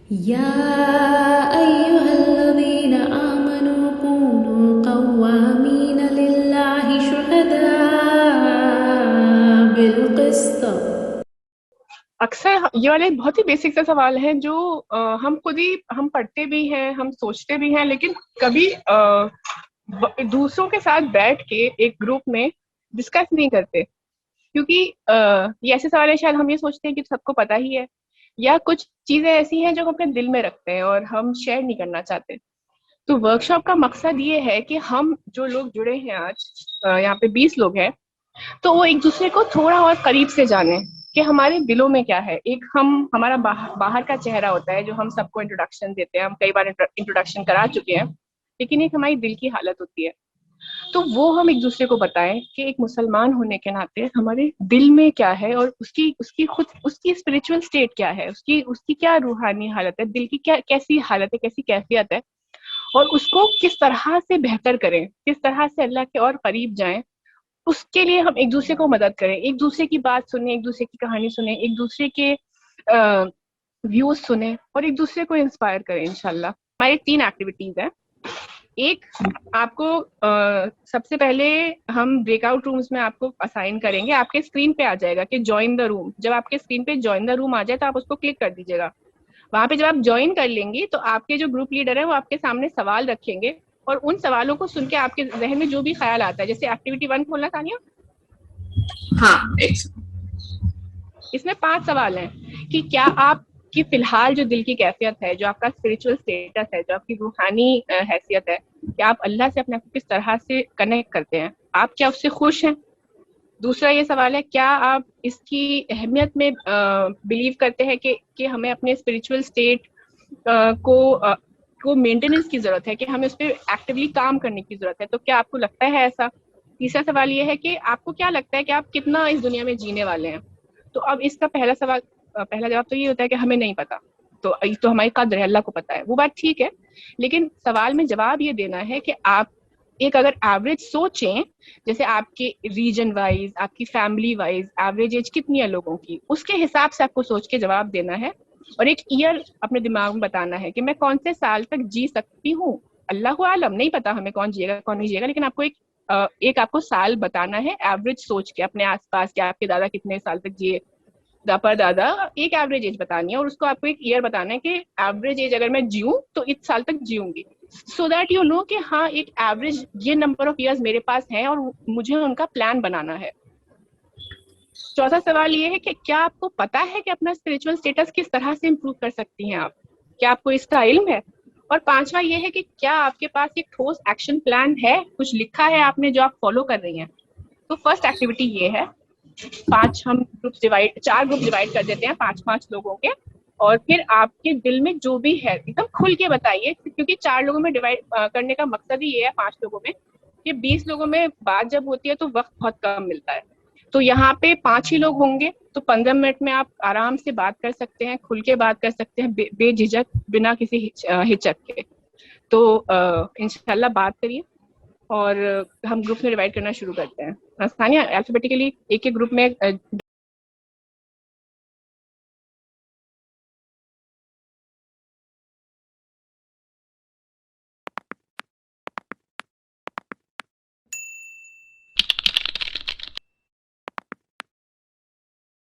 या अय्युहल्लज़ीन आमनू कूनू क़व्वामीन लिल्लाहि शुहदा बिल क़िस्त। अक्सर ये वाले बहुत ही बेसिक सा सवाल है जो हम खुद ही हम पढ़ते भी हैं, हम सोचते भी हैं, लेकिन कभी दूसरों के साथ बैठ के एक ग्रुप में डिस्कस नहीं करते, क्योंकि ये ऐसे सवाल है, शायद हम ये सोचते हैं कि सबको पता ही है, या कुछ चीजें ऐसी हैं जो हम अपने दिल में रखते हैं और हम शेयर नहीं करना चाहते। तो वर्कशॉप का मकसद ये है कि हम जो लोग जुड़े हैं आज, यहाँ पे 20 लोग हैं, तो वो एक दूसरे को थोड़ा और करीब से जाने कि हमारे दिलों में क्या है। एक हम हमारा बाहर का चेहरा होता है जो हम सबको इंट्रोडक्शन देते हैं, हम कई बार इंट्रोडक्शन करा चुके हैं, लेकिन एक हमारी दिल की हालत होती है। तो वो हम एक दूसरे को बताएं कि एक मुसलमान होने के नाते हमारे दिल में क्या है, और उसकी उसकी खुद उसकी स्पिरिचुअल स्टेट क्या है, उसकी उसकी क्या रूहानी हालत है, दिल की क्या कैसी हालत है, कैसी कैफियत है, और उसको किस तरह से बेहतर करें, किस तरह से अल्लाह के और करीब जाएं। उसके लिए हम एक दूसरे को मदद करें, एक दूसरे की बात सुने, एक दूसरे की कहानी सुने, एक दूसरे के व्यूज सुने, और एक दूसरे को इंस्पायर करें इंशाल्लाह। हमारे 3 एक्टिविटीज हैं। एक, आपको सबसे पहले हम ब्रेकआउट रूम्स में आपको असाइन करेंगे, आपके स्क्रीन पे आ जाएगा कि ज्वाइन द रूम। जब आपके स्क्रीन पे ज्वाइन द रूम आ जाए तो आप उसको क्लिक कर दीजिएगा। वहां पे जब आप ज्वाइन कर लेंगे तो आपके जो ग्रुप लीडर है वो आपके सामने सवाल रखेंगे, और उन सवालों को सुन के आपके जहन में जो भी ख्याल आता है, जैसे एक्टिविटी 1 खोलना तानिया। हाँ, एक इसमें 5 सवाल हैं कि क्या आप कि फिलहाल जो दिल की कैफियत है, जो आपका स्पिरिचुअल स्टेटस है, जो आपकी रूहानी हैसियत है, कि आप अल्लाह से अपने आप को किस तरह से कनेक्ट करते हैं, आप क्या उससे खुश हैं। दूसरा ये सवाल है, क्या आप इसकी अहमियत में बिलीव करते हैं कि हमें अपने स्पिरिचुअल स्टेट को को मेंटेनेंस की जरूरत है, कि हमें उस पर एक्टिवली काम करने की जरूरत है, तो क्या आपको लगता है ऐसा। तीसरा सवाल ये है कि आपको क्या लगता है कि आप कितना इस दुनिया में जीने वाले हैं। तो अब इसका पहला सवाल, पहला जवाब तो ये होता है कि हमें नहीं पता। तो हमारी कद्र है, अल्लाह को पता है, वो बात ठीक है। लेकिन सवाल में जवाब ये देना है कि आप एक अगर एवरेज सोचें, जैसे आपके रीजन वाइज, आपकी फैमिली वाइज एवरेज एज कितनी है लोगों की, उसके हिसाब से आपको सोच के जवाब देना है। और एक ईयर अपने दिमाग में बताना है कि मैं कौन से साल तक जी सकती हूँ। अल्लाह आलम, नहीं पता हमें कौन जिएगा कौन नहीं जिएगा, लेकिन आपको एक आपको साल बताना है एवरेज सोच के अपने आसपास के, आपके दादा कितने साल तक जिए, पर दादा, एक एवरेज एज बतानी है, और उसको आपको एक ईयर बताना है कि एवरेज एज अगर मैं जीऊं तो इस साल तक जीऊंगी, सो दैट यू नो कि हाँ एक एवरेज ये नंबर ऑफ ईयर्स मेरे पास है और मुझे उनका प्लान बनाना है। चौथा सवाल ये है कि क्या आपको पता है कि अपना स्पिरिचुअल स्टेटस किस तरह से इंप्रूव कर सकती हैं आप, क्या आपको इसका इल्म है। और पांचवा ये है कि क्या आपके पास एक ठोस एक्शन प्लान है, कुछ लिखा है आपने जो आप फॉलो कर रही हैं। तो फर्स्ट एक्टिविटी ये है। 5 हम ग्रुप डिवाइड 4 ग्रुप डिवाइड कर देते हैं 5-5 लोगों के, और फिर आपके दिल में जो भी है एकदम खुल के बताइए, क्योंकि 4 लोगों में डिवाइड करने का मकसद ही ये है, 5 लोगों में, कि 20 लोगों में बात जब होती है तो वक्त बहुत कम मिलता है। तो यहाँ पे 5 ही लोग होंगे, तो 15 मिनट में आप आराम से बात कर सकते हैं, खुल के बात कर सकते हैं, बेझिझक, बिना किसी हिचक के। तो इंशाल्लाह बात करिए, और हम ग्रुप में डिवाइड करना शुरू करते हैं। सानिया, अल्फाबेटिकली एक एक ग्रुप में